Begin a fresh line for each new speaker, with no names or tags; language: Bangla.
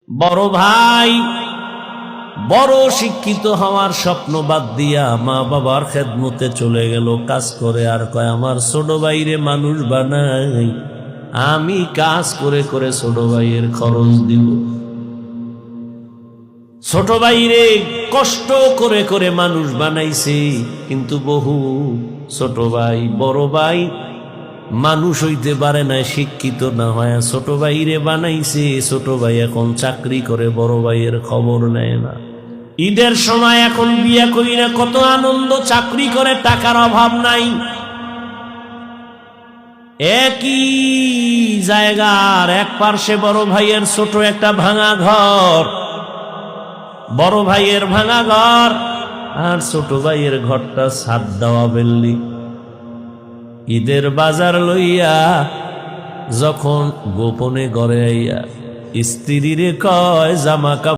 বড় ভাই বড় শিক্ষিত হওয়ার স্বপ্ন বাদ দিয়া মা বাবার খেদমতে চলে গেল, কাজ করে। আর কয় আমার ছোট ভাইরে মানুষ বানাই, আমি কাজ করে করে ছোট ভাইয়ের খরচ দিব। ছোট ভাইরে কষ্ট করে করে মানুষ বানাইছে, কিন্তু বহু ছোট ভাই বড় ভাই মানুষ হইতে পারে না, শিক্ষিত না হয় ছোট ভাইরে বানাইছে। ছোট ভাই এখন চাকরি করে, বড় ভাইয়ের খবর নেয় না। ঈদের সময় এখন বিয়ে করি না, কত আনন্দ, চাকরি করে, টাকার অভাব নাই। একই জায়গার এক পার্শ্বে বড় ভাইয়ের ছোট একটা ভাঙা ঘর, বড় ভাইয়ের ভাঙা ঘর আর ছোট ভাইয়ের ঘরটা ছাদ দেওয়া বিল্ডিং। ঈদের বাজার লইয়া যখন গোপনে ঘরে আইয়া স্ত্রীরে কয় জামা কাপড়